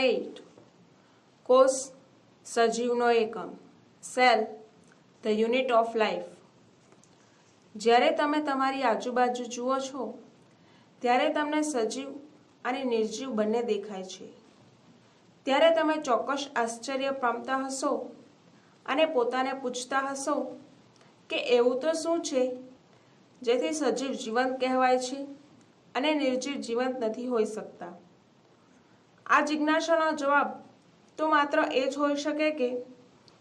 8 કોષ સજીવનો એકમ, cell the unit of life. જ્યારે તમે તમારી આજુબાજુ જુઓ છો ત્યારે તમને સજીવ અને નિર્જીવ બંને દેખાય છે. ત્યારે તમે ચોક્કસ આશ્ચર્ય પામતા હશો અને પોતાને પૂછતા હશો કે એવું તો શું છે જેથી સજીવ જીવંત કહેવાય છે અને નિર્જીવ જીવંત નથી હોઈ શકતા. આ જિજ્ઞાસાનો જવાબ તો માત્ર એ જ હોઈ શકે કે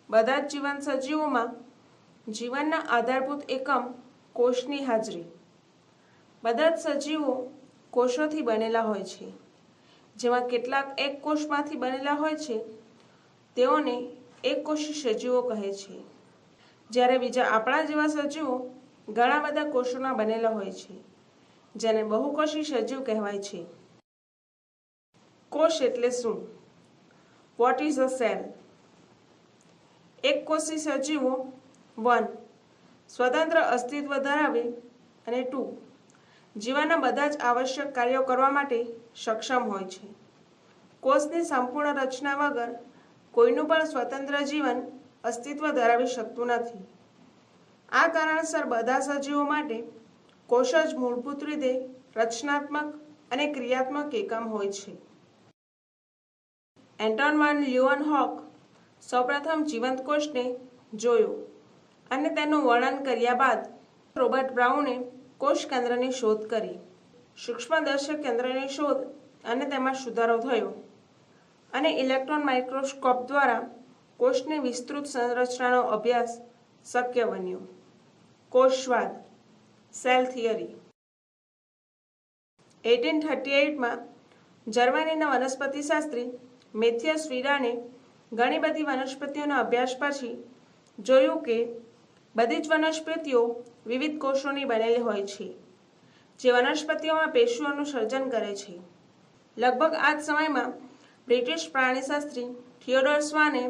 બધા જ જીવંત સજીવોમાં જીવનના આધારભૂત એકમ કોષની હાજરી. બધા જ સજીવો કોષોથી બનેલા હોય છે, જેમાં કેટલાક એક કોષમાંથી બનેલા હોય છે તેઓને એકકોષી સજીવો કહે છે, જ્યારે બીજા આપણા જેવા સજીવો ઘણા બધા કોષોના બનેલા હોય છે, જેને બહુકોષી સજીવ કહેવાય છે. કોષ એટલે શું? What is a cell? એકકોષી સજીવો 1. સ્વતંત્ર અસ્તિત્વ ધરાવે અને 2. જીવનના બધા જ આવશ્યક કાર્યો કરવા માટે સક્ષમ હોય છે. કોષની સંપૂર્ણ રચના વગર કોઈનું પણ સ્વતંત્ર જીવન અસ્તિત્વ ધરાવી શકતું નથી. આ કારણસર બધા સજીવો માટે કોષ જ મૂળભૂત રીતે રચનાત્મક અને ક્રિયાત્મક એકમ હોય છે. એન્ટોન વાન લ્યુઅનહોક સૌપ્રથમ જીવંત કોષને જોયો અને તેનું વર્ણન કર્યા બાદ રોબર્ટ બ્રાઉને કોષ કેન્દ્રની શોધ કરી. સૂક્ષ્મદર્શક કેન્દ્રની શોધ અને તેમાં સુધારો થયો અને ઇલેક્ટ્રોન માઇક્રોસ્કોપ દ્વારા કોષની વિસ્તૃત સંરચનાનો અભ્યાસ શક્ય બન્યો. કોષવાદ, સેલ થિયરી. 1838માં જર્મનીના વનસ્પતિશાસ્ત્રી મેથિયસ વીડાને ઘણી બધી વનસ્પતિઓના અભ્યાસ પછી જોયું કે બધી જ વનસ્પતિઓ વિવિધ કોષોની બનેલી હોય છે, જે વનસ્પતિઓમાં પેશીઓનું સર્જન કરે છે. લગભગ આ જ સમયમાં બ્રિટિશ પ્રાણીશાસ્ત્રી થિયોડોર સ્વાને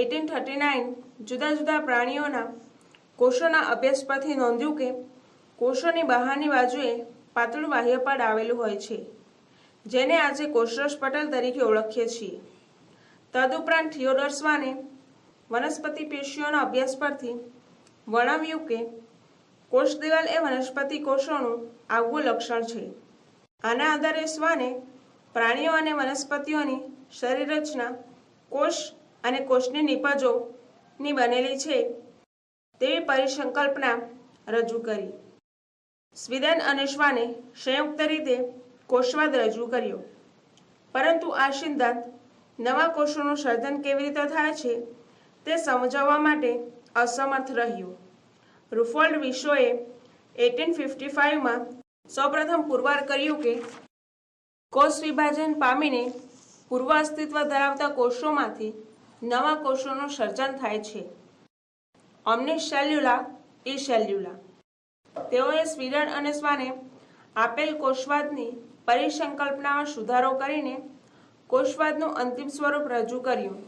1839 જુદા જુદા પ્રાણીઓના કોષોના અભ્યાસ પરથી નોંધ્યું કે કોષોની બહારની બાજુએ પાતળું બાહ્યપડ આવેલું હોય છે, જેને આજે કોષરસ પટલ તરીકે ઓળખીએ છીએ. તદુપરાંત થિયોડોર સ્વાને વનસ્પતિ પેશીઓના અભ્યાસ પરથી વર્ણવ્યું કે કોષ દિવાલ એ વનસ્પતિ કોષોનું આગવું લક્ષણ છે. આના આધારે સ્વાને પ્રાણીઓ અને વનસ્પતિઓની શરીર રચના કોષ અને કોષની નીપજોની બનેલી છે તેવી પરિસંકલ્પના રજૂ કરી. સ્વીડન અને સ્વાને સંયુક્ત રીતે કોષવાદ રજૂ કર્યો, પરંતુ આ સિદ્ધાંત નવા કોષોનું સર્જન કેવી રીતે થાય છે તે સમજાવવા માટે અસમર્થ રહ્યું. રૂફોલ્ડ વિશોએ 1855માં સૌપ્રથમ પુરવાર કર્યું કે કોષ વિભાજન પામીને પૂર્વ અસ્તિત્વ ધરાવતા કોષોમાંથી નવા કોષોનું સર્જન થાય છે. ઓમ્નિસેલ્યુલા ઇસેલ્યુલા. તેઓએ સ્વીડન અને સ્વાને આપેલ કોષવાદની પરિસંકલ્પનામાં સુધારો કરીને કોષવાદનું અંતિમ સ્વરૂપ રજૂ કર્યું.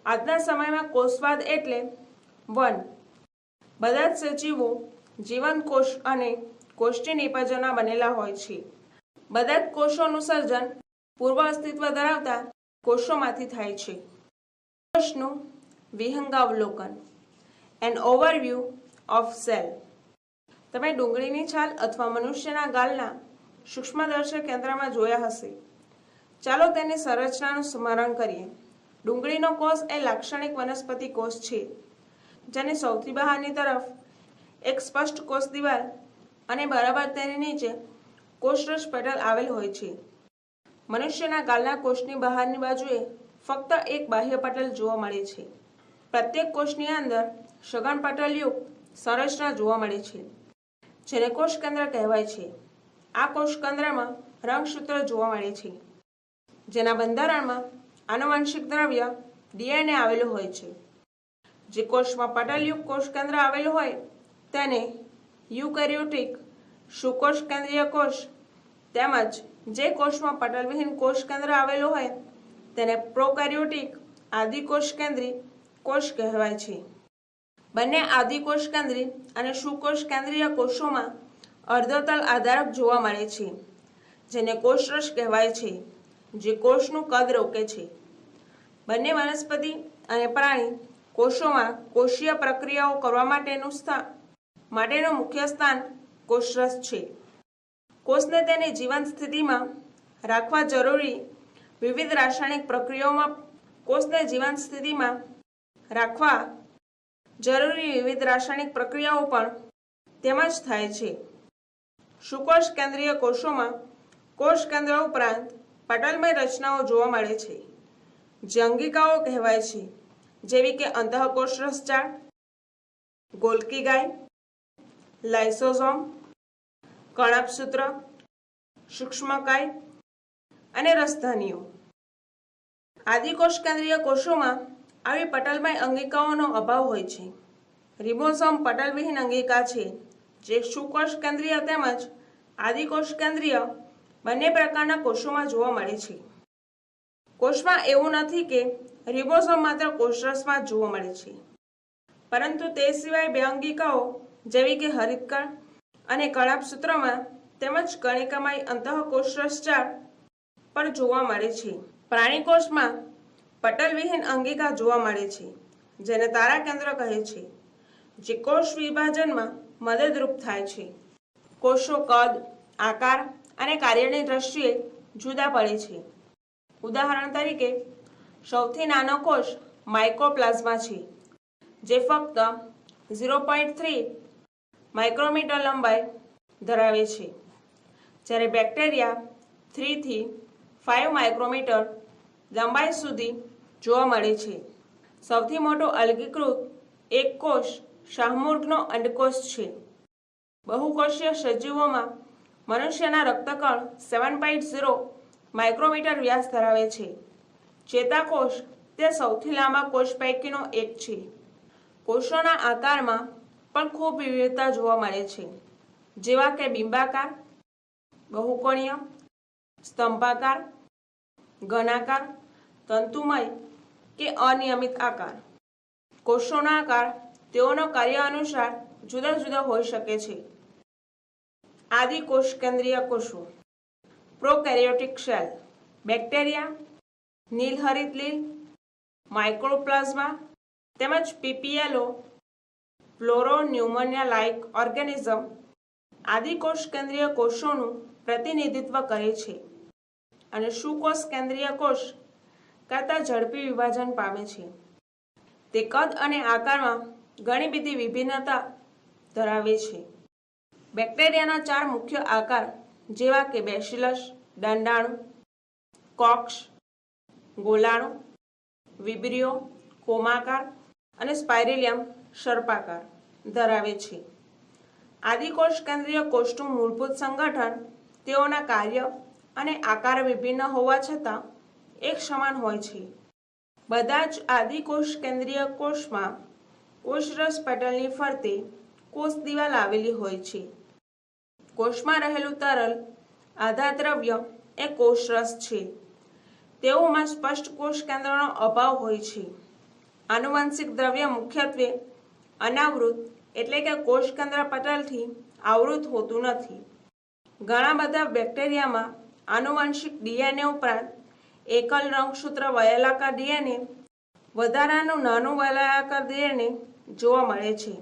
આજના સમયમાં કોષવાદ એટલે 1. બધા જ સજીવો જીવંત કોષ અને કોષની નીપજોના બનેલા હોય છે. બધા જ કોષોનું સર્જન પૂર્વ અસ્તિત્વ ધરાવતા કોષોમાંથી થાય છે. કોષનું વિહંગાવલોકન. An overview of cell. તમે ડુંગળીની છાલ અથવા મનુષ્યના ગાલના સૂક્ષ્મદર્શક કેન્દ્રમાં જોયા હશે. ચાલો તેની સંરચનાનું સ્મરણ કરીએ. ડુંગળીનો કોષ એ લાક્ષણિક વનસ્પતિ કોષ છે, જેની સૌથી બહારની તરફ એક સ્પષ્ટ કોષ દિવાલ અને બરાબર તેની નીચે કોષરસ પટલ આવેલ હોય છે. મનુષ્યના ગાલના કોષની બહારની બાજુએ ફક્ત એક બાહ્ય પટલ જોવા મળે છે. પ્રત્યેક કોષની અંદર સઘન પટલયુક્ત સંરચના જોવા મળે છે, જેને કોષ કેન્દ્ર કહેવાય છે. આ કોષ કેન્દ્રમાં રંગસૂત્ર જોવા મળે છે, જેના બંધારણમાં આનુવંશિક દ્રવ્ય DNA આવેલું હોય છે. જે કોષમાં પટલયુક્ત કોષ કેન્દ્ર આવેલું હોય તેને યુકેરિયોટિક સુકોષ કેન્દ્રીય કોષ, તેમજ જે કોષમાં પટલવિહીન કોષ કેન્દ્ર આવેલું હોય તેને પ્રોકેરિયોટિક આદિકોષ કેન્દ્રી કોષ કહેવાય છે. બંને આદિકોષ કેન્દ્રી અને સુકોષ કેન્દ્રીય કોષોમાં અર્ધતલ આધારક જોવા મળે છે, જેને કોષરસ કહેવાય છે. જે કોષનું કદ રોકે છે. બંને વનસ્પતિ અને પ્રાણી કોષોમાં કોષીય પ્રક્રિયાઓ કરવા માટેનું મુખ્ય સ્થાન કોષરસ છે. કોષને તેની જીવંત સ્થિતિમાં રાખવા જરૂરી વિવિધ રાસાયણિક પ્રક્રિયાઓ પણ તેમાં જ થાય છે. સુકોષ કેન્દ્રીય કોષોમાં કોષ કેન્દ્ર ઉપરાંત પટલમય રચનાઓ જોવા મળે છે, જે અંગિકાઓ કહેવાય છે, જેવી કે અંતઃકોષરસ જાળ, ગોલ્કી ગાય, લાઇસોસોમ, કણાભસૂત્ર, સૂક્ષ્મકાય અને રસધાનીઓ. આદિકોષ કેન્દ્રીય કોષોમાં આવી પટલમય અંગિકાઓનો અભાવ હોય છે. રિબોસોમ પટલવિહીન અંગિકા છે, જે સુકોષ કેન્દ્રીય તેમજ આદિકોષ કેન્દ્રીય બંને પ્રકારના કોષોમાં જોવા મળે છે. કોષમાં એવું નથી કે રિબોસોમ માત્ર કોષરસમાં જ જોવા મળે છે, પરંતુ તે સિવાય બે અંગિકાઓ જેવી કે હરિતકણ અને કણાભસૂત્રમાં તેમજ કણિકામય અંતઃકોષરસ જાળ પર જોવા મળે છે. પ્રાણી કોષમાં પટલવિહીન અંગિકા જોવા મળે છે, જેને તારા કેન્દ્ર કહે છે, જે કોષ વિભાજનમાં મદદરૂપ થાય છે. કોષો કદ, આકાર અને કાર્યની દ્રષ્ટિએ જુદા પડે છે. ઉદાહરણ તરીકે, સૌથી નાનો કોષ માઇકોપ્લાઝ્મા છે, જે ફક્ત 0.3 માઇક્રોમીટર લંબાઈ ધરાવે છે, જ્યારે બેક્ટેરિયા 3 થી 5 માઇક્રોમીટર લંબાઈ સુધી જોવા મળે છે. સૌથી મોટો અલગીકૃત એક કોષ શાહમૃગનો અંડકોષ છે. બહુકોષીય સજીવોમાં મનુષ્યના રક્તકણ 7.0 માઇક્રોમીટર વ્યાસ ધરાવે છે. ચેતાકોષ તે સૌથી લાંબા કોષ પૈકીનો એક છે. કોષોના આકારમાં પણ ખૂબ વિવિધતા જોવા મળે છે, જેવા કે બિંબાકાર, બહુકોણીય, સ્તંભાકાર, ઘનાકાર, તંતુમય કે અનિયમિત આકાર. કોષોના આકાર તેઓના કાર્ય અનુસાર જુદા જુદા હોઈ શકે છે. આદિકોષ કેન્દ્રીય કોષો. Prokaryotic cell. બેક્ટેરિયા, નીલહરિત લીલ, માઇક્રોપ્લાઝ્મા તેમજ પીપીએલો ફ્લોરોન્યુમોનિયા લાઇક ઓર્ગેનિઝમ આદિકોષ કેન્દ્રીય કોષોનું પ્રતિનિધિત્વ કરે છે અને સુકોષ કેન્દ્રીય કોષ કરતાં ઝડપી વિભાજન પામે છે. તે કદ અને આકારમાં ઘણી બધી વિભિન્નતા ધરાવે છે. બેક્ટેરિયાના 4 મુખ્ય આકાર જેવા કે બેસિલસ દંડાણુ, કોક્સ ગોલાણુ, વિબ્રિયો કોમાકાર અને સ્પાઇરેલિયમ સર્પાકાર ધરાવે છે. આદિકોષ કેન્દ્રીય કોષનું મૂળભૂત સંગઠન તેઓના કાર્ય અને આકાર વિભિન્ન હોવા છતાં એક સમાન હોય છે. બધા જ આદિકોષ કેન્દ્રીય કોષમાં કોષરસ પટલની ફરતે કોષ દિવાલ આવેલી હોય છે. કોષમાં રહેલું તરલ આધારદ્રવ્ય એ કોષરસ છે. તેઓમાં સ્પષ્ટ કોષ કેન્દ્રનો અભાવ હોય છે. આનુવંશિક દ્રવ્ય મુખ્યત્વે અનાવૃત એટલે કે કોષ કેન્દ્ર પટલથી આવૃત હોતું નથી. ઘણા બધા બેક્ટેરિયામાં આનુવંશિક ડીએનએ ઉપરાંત એકલ રંગસૂત્ર વલયાકાર ડીએનએ વધારાનું નાનું વલયાકાર ડીએનએ જોવા મળે છે,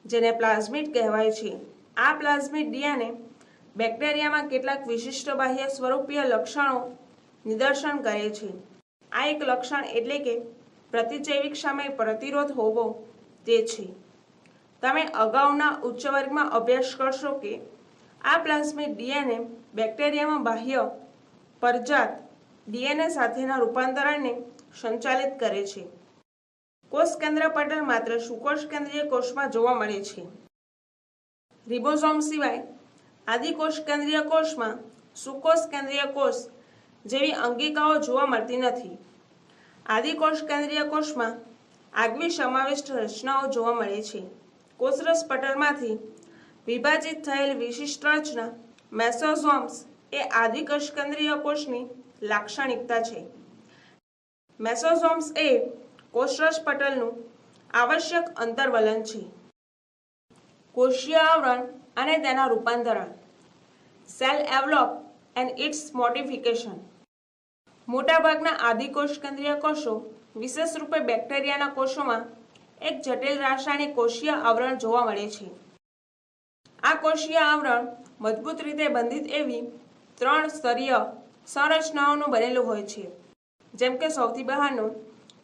જેને પ્લાઝમિડ કહેવાય છે. આ પ્લાઝમિડ ડીએનએ બેક્ટેરિયામાં કેટલાક વિશિષ્ટ બાહ્ય સ્વરૂપીય લક્ષણો નિદર્શન કરે છે. આ એક લક્ષણ એટલે કે પ્રતિજૈવિક સામે પ્રતિરોધ હોવો તે છે. તમે અગાઉના ઉચ્ચ વર્ગમાં અભ્યાસ કરશો કે આ પ્લાઝમિડ ડીએનએ બેક્ટેરિયામાં બાહ્ય પરજાત ડીએનએ સાથેના રૂપાંતરણને સંચાલિત કરે છે. કોષ કેન્દ્ર પટલ માત્ર સુકોષ કેન્દ્રીય કોષમાં જોવા મળે છે. રિબોસોમ સિવાય આદિકોષ કેન્દ્રીય કોષમાં સુકોષ કેન્દ્રીય કોષ જેવી અંગિકાઓ જોવા મળતી નથી. આદિકોષ કેન્દ્રીય કોષમાં આગવી સમાવિષ્ટ રચનાઓ જોવા મળે છે. કોષરસ પટલમાંથી વિભાજિત થયેલ વિશિષ્ટ રચના મેસોસોમ્સ એ આદિકોષ કેન્દ્રીય કોષની લાક્ષણિકતા છે. મેસોસોમ્સ એ કોષરસ પટલનું આવશ્યક અંતર્વલન છે. કોષીય આવરણ અને તેના રૂપાંતરણ. Cell envelope and its modification. મોટાભાગના આદિકોષ કેન્દ્રીય કોષો, વિશેષ રૂપે બેક્ટેરિયાના કોષોમાં એક જટિલ રાસાયણિક કોષીય આવરણ જોવા મળે છે. આ કોષીય આવરણ મજબૂત રીતે બંધિત એવી 3 સ્તરીય સંરચનાઓનું બનેલું હોય છે, જેમ કે સૌથી બહારનું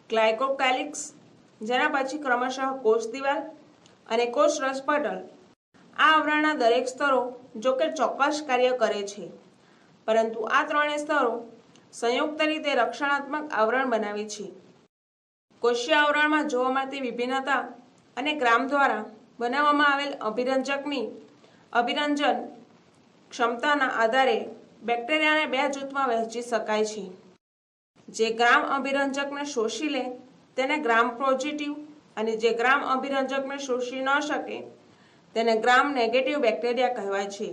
ગ્લાયકોકેલિક્સ, જેના પછી ક્રમશઃ કોષ દિવાલ અને કોષ રસપટલ. આ આવરણના દરેક સ્તરો જોકે ચોક્કસ કાર્ય કરે છે, પરંતુ આ ત્રણેય સ્તરો સંયુક્ત રીતે રક્ષણાત્મક આવરણ બનાવે છે. કોષીય આવરણમાં જોવા મળતી વિભિન્નતા અને ગ્રામ દ્વારા બનાવવામાં આવેલ અભિરંજન ક્ષમતાના આધારે બેક્ટેરિયાને 2 જૂથમાં વહેંચી શકાય છે. જે ગ્રામ અભિરંજકને શોષી લે તેને ગ્રામ પોઝિટિવ અને જે ગ્રામ અભિરંજકને શોષી ન શકે તેને ગ્રામ નેગેટિવ બેક્ટેરિયા કહેવાય છે.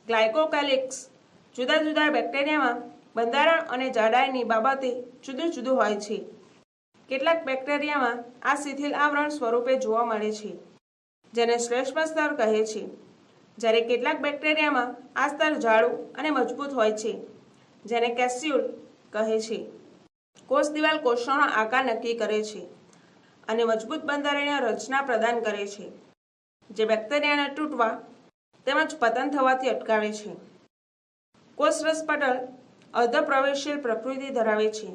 ગ્લાયકોકેલિક્સ જુદા જુદા બેક્ટેરિયામાં બંધારણ અને જાડાઈની બાબતે જુદું જુદું હોય છે. કેટલાક બેક્ટેરિયામાં આ શિથિલ આવરણ સ્વરૂપે જોવા મળે છે, જેને શ્લેષ્મ સ્તર કહે છે, જ્યારે કેટલાક બેક્ટેરિયામાં આ સ્તર જાડું અને મજબૂત હોય છે, જેને કેસ્યુલ કહે છે. કોષ દિવાલ કોષોનો આકાર નક્કી કરે છે અને મજબૂત બંધારણીય રચના પ્રદાન કરે છે, જે બેક્ટેરિયાને તૂટવા તેમજ પતન થવાથી અટકાવે છે. કોષ રસપટલ અર્ધપ્રવેશશીલ પ્રકૃતિ ધરાવે છે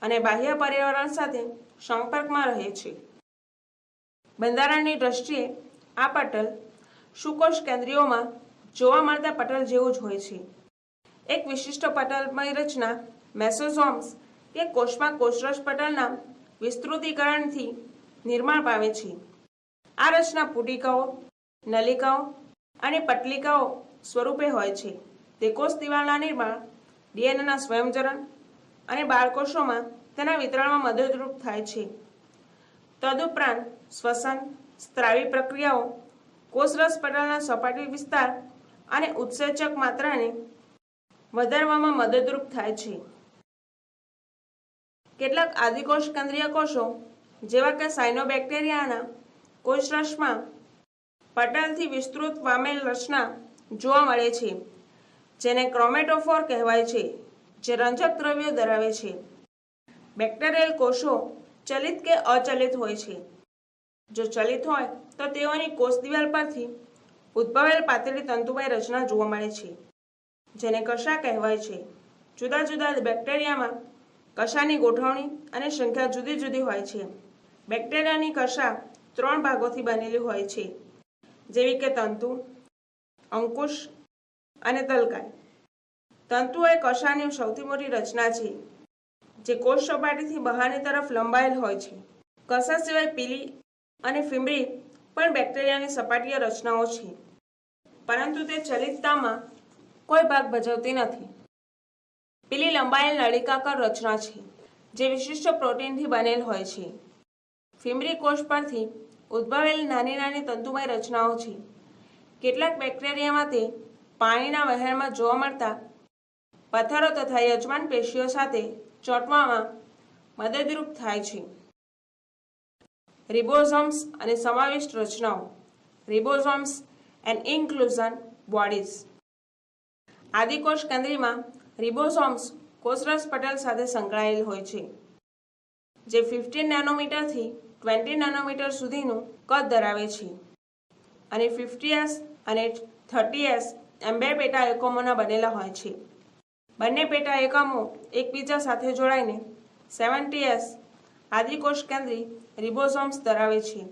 અને બાહ્ય પર્યાવરણ સાથે સંપર્કમાં રહે છે. બંધારણની દ્રષ્ટિએ આ પટલ સુકોષ કેન્દ્રીયોમાં જોવા મળતા પટલ જેવું જ હોય છે. એક વિશિષ્ટ પટલમય રચના મેસોસોમ્સ કે કોષમાં કોષરસ પટલના વિસ્તૃતીકરણથી નિર્માણ પામે છે. આ રચના પુટિકાઓ, નલિકાઓ અને પટલિકાઓ સ્વરૂપે હોય છે. તે કોષ દિવાલના નિર્માણ, ડીએનએના સ્વયંચરણ અને બાળકોષોમાં તેના વિતરણમાં મદદરૂપ થાય છે. તદુપરાંત શ્વસન, સ્ત્રાવી પ્રક્રિયાઓ કોષરસ પટલના સપાટી વિસ્તાર અને ઉત્સેચક માત્રાને વધારવામાં મદદરૂપ થાય છે. કેટલાક આદિકોષ કેન્દ્રીય કોષો જેવા કે સાયનોબેક્ટેરિયાના કોષરસમાં પટલથી વિસ્તૃત પામેલ રચના જોવા મળે છે, જેને ક્રોમેટોફોર કહેવાય છે, જે રંજક દ્રવ્યો ધરાવે છે. બેક્ટેરિયલ કોષો ચલિત કે અચલિત હોય છે. જો ચલિત હોય તો તેઓની કોષ દિવાલ પરથી ઉદ્ભવેલ પાતળી તંતુમય રચના જોવા મળે છે, જેને કશા કહેવાય છે. જુદા જુદા બેક્ટેરિયામાં કશાની ગોઠવણી અને સંખ્યા જુદી જુદી હોય છે. બેક્ટેરિયાની કશા 3 ભાગોથી બનેલી હોય છે, જેવી કે તંતુ, અંકુશ અને તલકાય. તંતુ એ કશાની સૌથી મોટી રચના છે, જે કોષ સપાટીથી બહારની તરફ લંબાયેલ હોય છે. કશા સિવાય પીલી અને ફિમ્બ્રી પણ બેક્ટેરિયાની સપાટીય રચનાઓ છે, પરંતુ તે ચલિતતામાં કોઈ ભાગ ભજવતી નથી. પીલી લંબાયેલ નળીકાકાર રચના છે, જે વિશિષ્ટ પ્રોટીનથી બનેલ હોય છે. ફિમ્બ્રી કોષ પરથી ઉદ્ભવેલ નાની નાની તંતુમય રચનાઓ છે. કેટલાક બેક્ટેરિયામાં તે પાણીના વહેણમાં જોવા મળતા પથ્થરો તથા યજમાન પેશીઓ સાથે ચોંટવામાં મદદરૂપ થાય છે. રિબોઝોમ્સ અને સમાવિષ્ટ રચનાઓ. Ribosomes and inclusion bodies. આદિકોષ કેન્દ્રીમાં રિબોસોમ્સ કોષરસ પટલ સાથે સંકળાયેલ હોય છે, જે 15 નેનોમીટરથી 20 નેનોમીટર સુધીનું કદ ધરાવે છે અને 50S અને 30S એમ 2 પેટા એકમોના બનેલા હોય છે. બંને પેટા એકમો એકબીજા સાથે જોડાઈને 70S આદિકોષ કેન્દ્રી રિબોસોમ્સ ધરાવે છે.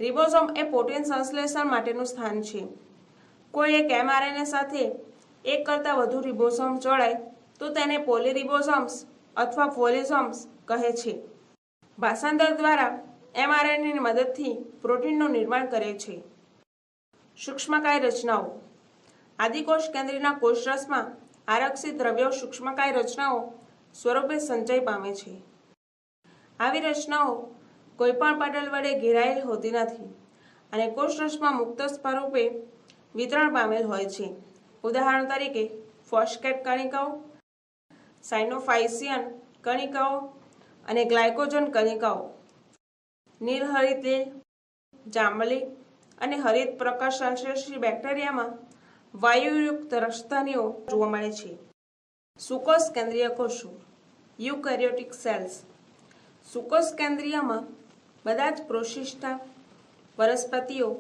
રિબોસોમ એ પ્રોટીન સંશ્લેષણ માટેનું સ્થાન છે. કોઈ એક mRNA સાથે એક કરતાં વધુ રિબોસોમ જોડાય તો તેને પોલીરિબોસોમ્સ અથવા પોલિસોમ્સ કહે છે. ભાષાંતર દ્વારા mRNAની મદદથી પ્રોટીનનું નિર્માણ કરે છે. સૂક્ષ્મકાય રચનાઓ. આદિકોષ કેન્દ્રીના કોષરસમાં આરક્ષિત દ્રવ્યો સૂક્ષ્મકાય રચનાઓ સ્વરૂપે સંચય પામે છે. આવી રચનાઓ કોઈપણ પટલ વડે ઘેરાયેલ હોતી નથી અને કોષરસમાં મુક્ત સ્વરૂપે વિતરણ પામેલ હોય છે. ઉદાહરણ તરીકે ફોસ્ફેટ કણિકાઓ, સાયનોફાઇસિયન કણિકાઓ અને ગ્લાયકોજન કણિકાઓ. નીલહરિત લીલ, જાંબલી અને હરિત પ્રકાશસંશ્લેષી બેક્ટેરિયામાં વાયુયુક્ત રસધનીઓ જોવા મળે છે. સુકોષ કેન્દ્રીય કોષો યુકેરિયોટિક સેલ્સ. સુકોષ કેન્દ્રીયમાં બધા જ પ્રોટિસ્ટા, વનસ્પતિઓ,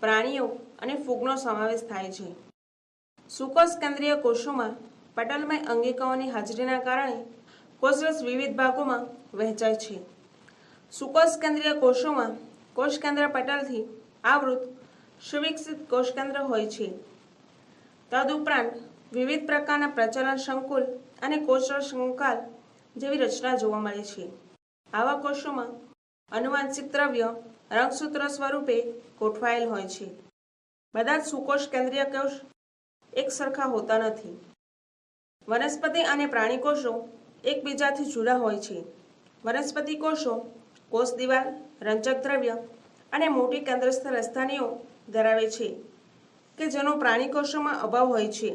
પ્રાણીઓ અને ફૂગનો સમાવેશ થાય છે. સુકોષ કેન્દ્રીય કોષોમાં પટલમય અંગિકાઓની હાજરીના કારણે કોષરસ વિવિધ ભાગોમાં વહેંચાય છે. સુકોષ કેન્દ્રીય કોષોમાં કોષકેન્દ્ર પટલથી આવૃત સુવિકસિત કોષકેન્દ્ર હોય છે. તદુપરાંત વિવિધ પ્રકારના પ્રચલન સંકુલ અને કોષરસ કંકાલ જેવી રચના જોવા મળે છે. આવા કોષોમાં આનુવંશિક દ્રવ્ય રંગસૂત્ર સ્વરૂપે ગોઠવાયેલ હોય છે. બધા જ સુકોષ કેન્દ્રીય કોષ એક સરખા હોતા નથી. વનસ્પતિ અને પ્રાણી કોષો એકબીજાથી જુદા હોય છે. વનસ્પતિ કોષો કોષ દિવાલ, રંજક દ્રવ્ય અને મોટી કેન્દ્રસ્થ રજધાનીઓ ધરાવે છે કે જેનો પ્રાણી કોષોમાં અભાવ હોય છે.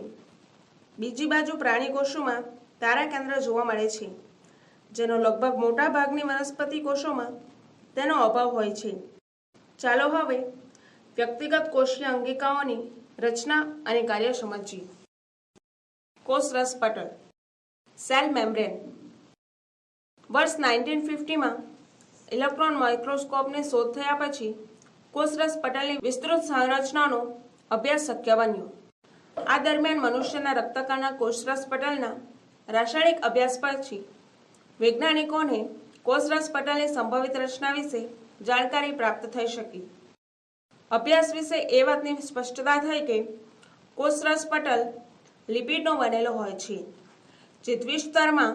બીજી બાજુ પ્રાણી કોષોમાં તારા કેન્દ્ર જોવા મળે છે, જેનો લગભગ મોટા ભાગની વનસ્પતિ કોષોમાં તેનો અભાવ હોય છે. ચાલો હવે વ્યક્તિગત કોષીય અંગિકાઓની રચના અને કાર્ય સમજીએ. કોષરસ પટલ, સેલ મેમ્બ્રેન. વર્ષ 1950માં ઇલેક્ટ્રોન માઇક્રોસ્કોપની શોધ થયા પછી કોષરસ પટલની વિસ્તૃત સંરચનાનો અભ્યાસ શક્ય બન્યો. આ દરમિયાન મનુષ્યના રક્તકણના કોષરસ પટલના રાસાયણિક અભ્યાસ પછી વૈજ્ઞાનિકોને કોષરસ પટલની સંભવિત રચના વિશે જાણકારી પ્રાપ્ત થઈ શકી. અભ્યાસ વિશે એ વાતની સ્પષ્ટતા થઈ કે કોષરસ પટલ લિપિડનો બનેલો હોય છે, જે દ્વિસ્તરમાં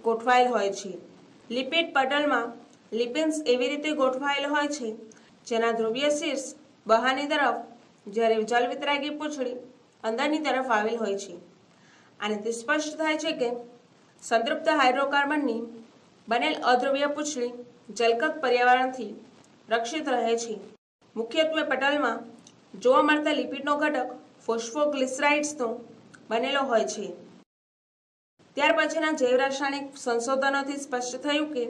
ગોઠવાયેલ હોય છે. લિપિડ પટલમાં લિપિન્સ એવી રીતે ગોઠવાયેલ હોય છે જેના ધ્રુવીય શીર્ષ બહારની તરફ, જ્યારે જલવિતરાગી પૂંછડી અંદરની તરફ આવેલ હોય છે. આનાથી સ્પષ્ટ થાય છે કે સંતૃપ્ત હાઇડ્રોકાર્બનની બનેલ અધ્રુવીય પૂંછડી જલકત પર્યાવરણથી રક્ષિત રહે છે. મુખ્યત્વે પટલમાં જોવા મળતા લિપિડનો ઘટક ફોસ્ફોગ્લિસરાઇડ્સનો બનેલો હોય છે. ત્યાર પછીના જૈવ રાસાયણિક સંશોધનોથી સ્પષ્ટ થયું કે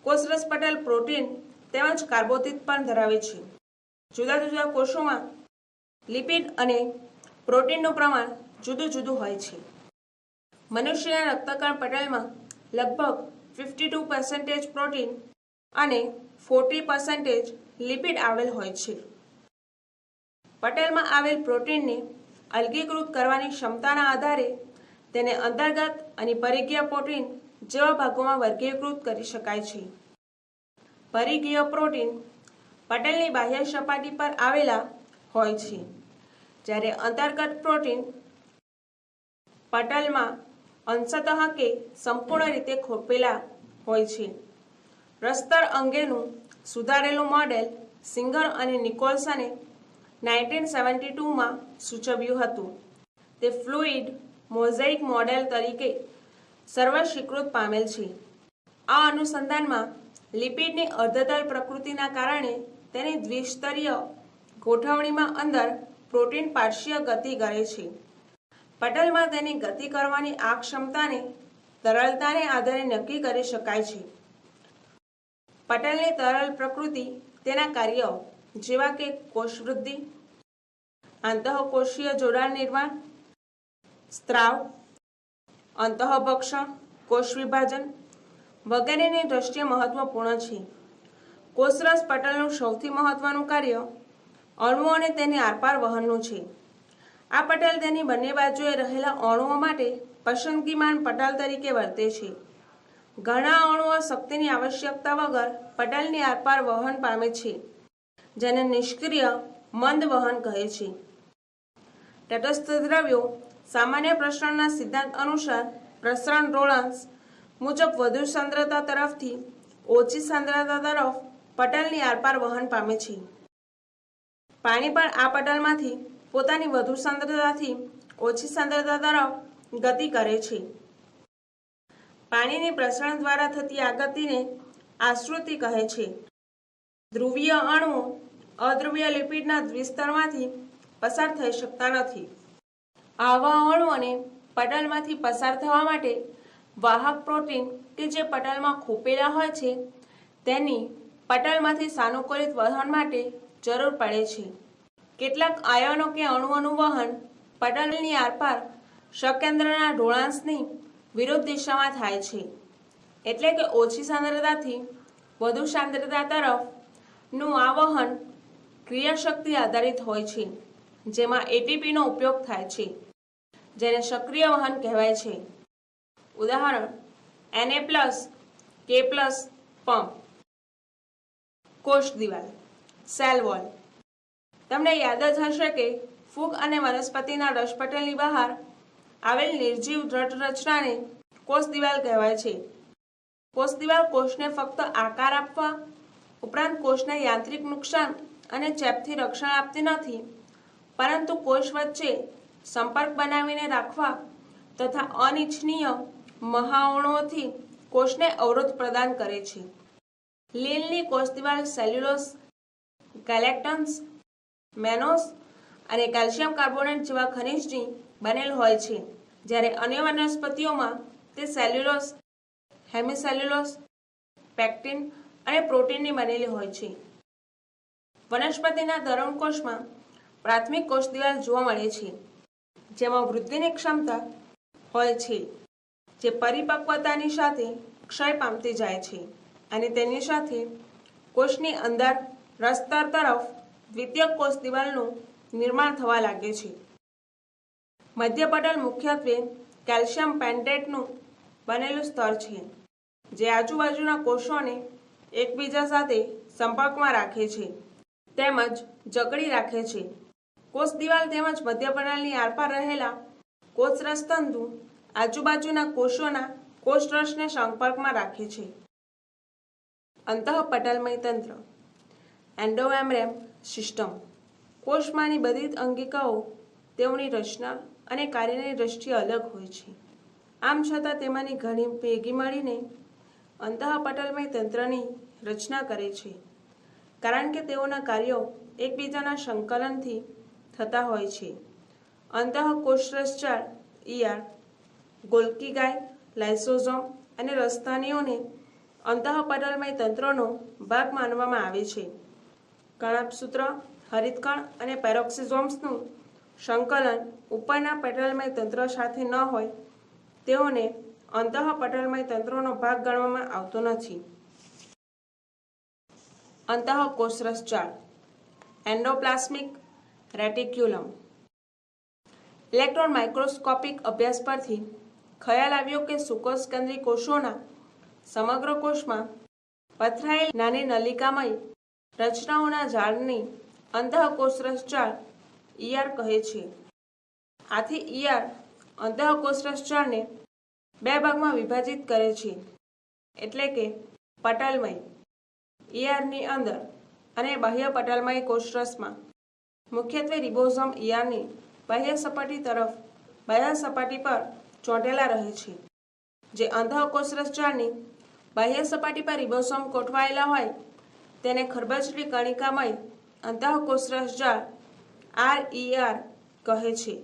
કોષરસ પટલ પ્રોટીન તેમજ કાર્બોદિત પણ ધરાવે છે. જુદા જુદા કોષોમાં લિપિડ અને પ્રોટીનનું પ્રમાણ જુદું જુદું હોય છે. મનુષ્યના રક્તકણ પટલમાં લગભગ 52% પ્રોટીન અને 40% લિપિડ આવેલ હોય છે. પટલમાં આવેલ પ્રોટીનને અલગીકૃત કરવાની ક્ષમતાના આધારે તેને અંતર્ગત અને પરિઘીય પ્રોટીન જેવા ભાગોમાં વર્ગીકૃત કરી શકાય છે. પરિઘીય પ્રોટીન પટલની બાહ્ય સપાટી પર આવેલા હોય છે, જ્યારે અંતર્ગત પ્રોટીન પટલમાં અંશતઃ કે સંપૂર્ણ રીતે ખોપેલા હોય છે. પ્રસ્તર અંગેનું સુધારેલું મોડેલ સિંગર અને નિકોલ્સને 1972માં સૂચવ્યું હતું. તે ફ્લુઇડ મોઝેઇક મોડેલ તરીકે સર્વસ્વીકૃત પામેલ છે. આ અનુસંધાનમાં લિપિડની અર્ધતલ પ્રકૃતિના કારણે તેની દ્વિસ્તરીય ગોઠવણીમાં અંદર પ્રોટીન પાર્શ્વીય ગતિ કરે છે. પટલમાં તેની ગતિ કરવાની આ ક્ષમતાને તરલતાને આધારે નક્કી કરી શકાય છે. પટલની તરલ પ્રકૃતિ તેના કાર્યો જેવા કે કોષ વૃદ્ધિ, આંતઃકોષીય જોડાણ નિર્માણ, સ્ત્રાવ, અંતઃભક્ષણ, કોષ વિભાજન વગેરેની દ્રષ્ટિએ મહત્વપૂર્ણ છે. કોષરસ પટલનું સૌથી મહત્વનું કાર્ય અણુઓ અને તેની આરપાર વહનનું છે. આ પટલ તેની બંને બાજુએ રહેલા અણુઓ માટે પસંદગીમાન પટલ તરીકે વર્તે છે. ઘણા અણુઓ શક્તિની આવશ્યકતા વગર પટલની આરપાર વહન પામે છે, જેને નિષ્ક્રિય મંદ વહન કહે છે. તટસ્થ દ્રવ્યો સામાન્ય પ્રસરણના સિદ્ધાંત અનુસાર પ્રસરણ રોલાન્સ મુજબ વધુ સાંદ્રતા તરફથી ઓછી સાંદ્રતા તરફ પટલની આરપાર વહન પામે છે. પાણી પણ આ પટલમાંથી પોતાની વધુ સાંદ્રતાથી ઓછી સાંદ્રતા તરફ ગતિ કરે છે. પાણીની પ્રસરણ દ્વારા થતી આ ગતિને આશ્રુતિ કહે છે. ધ્રુવીય અણુઓ અધ્રુવીય લિપિડના દ્વિસ્તરમાંથી પસાર થઈ શકતા નથી. આવા અણુઓને પટલમાંથી પસાર થવા માટે વાહક પ્રોટીન કે જે પટલમાં ખોપેલા હોય છે તેની પટલમાંથી સાનુકૂલિત વહન માટે જરૂર પડે છે. કેટલાક આયનો કે અણુઓનું વહન પટલની આરપાર સકેન્દ્રના ઢોળાંશની વિરુદ્ધ દિશામાં થાય છે, એટલે કે ઓછી સાંદ્રતાથી વધુ સાંદ્રતા તરફનું આ વહન ક્રિયાશક્તિ આધારિત હોય છે, જેમાં એટીપીનો ઉપયોગ થાય છે, જેને સક્રિય વહન કહેવાય છે. ઉદાહરણ Na+, K+ પંપ. કોષ દિવાલ, સેલ વોલ. તમને યાદ જ હશે કે ફૂગ અને વનસ્પતિના રસપટલની બહાર આવેલ નિર્જીવ દ્રઢ રચનાને કોષ દિવાલ કહેવાય છે. કોષ દિવાલ કોષને ફક્ત આકાર આપવા ઉપરાંત કોષને યાંત્રિક નુકસાન અને ચેપથી રક્ષણ આપતી નથી, પરંતુ કોષ વચ્ચે સંપર્ક બનાવીને રાખવા તથા અનિચ્છનીય મહાઅણુઓથી કોષને અવરોધ પ્રદાન કરે છે. લીલની કોષ દિવાલ સેલ્યુલોઝ, ગેલેક્ટન્સ, મેનોસ અને કેલ્શિયમ કાર્બોનેટ જેવા ખનિજની બનેલ હોય છે, જ્યારે અન્ય વનસ્પતિઓમાં તે સેલ્યુલોઝ, હેમિસેલ્યુલોઝ, પેક્ટિન અને પ્રોટીનની બનેલી હોય છે. વનસ્પતિના તરુણકોષમાં પ્રાથમિક કોષ દિવાલ જોવા મળે છે, જેમાં વૃદ્ધિની ક્ષમતા હોય છે, જે પરિપક્વતાની સાથે ક્ષય પામતી જાય છે અને તેની સાથે કોષની અંદર રસસ્તર તરફ દ્વિતીયક કોષ દિવાલનું નિર્માણ થવા લાગે છે. મધ્યપટલ મુખ્યત્વે કેલ્શિયમ પેન્ટેટનું બનેલું સ્તર છે, જે આજુબાજુના કોષોને એકબીજા સાથે સંપર્કમાં રાખે છે તેમજ જકડી રાખે છે. કોષ દિવાલ તેમજ મધ્યપટલની આરપાર રહેલા કોષરસ તંતુ આજુબાજુના કોષોના કોષરસને સંપર્કમાં રાખે છે. અંતઃપટલમય તંત્ર, એન્ડોમેમ્બ્રેન સિસ્ટમ. કોષમાંની બધી અંગિકાઓ તેઓની રચના અને કાર્યની દ્રષ્ટિએ અલગ હોય છે. આમ છતાં તેમાંની ઘણી ભેગી મળીને અંતઃપટલમય તંત્રની રચના કરે છે, કારણ કે તેઓના કાર્યો એકબીજાના સંકલનથી થતા હોય છે. અંતઃકોષરસજાળ ER, ગોલ્કી ગાય, લાઇસોસોમ અને રસધાનીઓને અંતઃપટલમય તંત્રનો ભાગ માનવામાં આવે છે. કણાભસૂત્ર, હરિતકણ અને પેરોક્સિસોમ્સનું સંકલન ઉપરના પટલમય તંત્ર સાથે ન હોય તેઓને અંતઃપટલમય તંત્રનો ભાગ ગણવામાં આવતો નથી. અંતઃકોષરસજાળ, એન્ડોપ્લાસ્મિક રેટિક્યુલમ. ઇલેક્ટ્રોન માઇક્રોસ્કોપિક અભ્યાસ પરથી ખ્યાલ આવ્યો કે સુકોષકેન્દ્રી કોષોના સમગ્ર કોષમાં પથરાયેલ નાની નલિકામય રચનાઓના જાળને અંતઃકોષરસજાળ ER કહે છે. આથી ER અંતઃકોષરસજાળને બે ભાગમાં વિભાજિત કરે છે, એટલે કે પટલમય ERની અંદર અને બાહ્ય પટલમય કોષરસમાં. મુખ્યત્વે રિબોસોમ ERની બાહ્ય સપાટી તરફ બાહ્ય સપાટી પર ચોંટેલા રહે છે, જે અંતઃકોષરસજાળની બાહ્ય સપાટી પર રિબોસોમ ગોઠવાયેલા હોય તેને ખરબચડી કણિકામય અંતઃકોષરસજાળ RER કહે છે.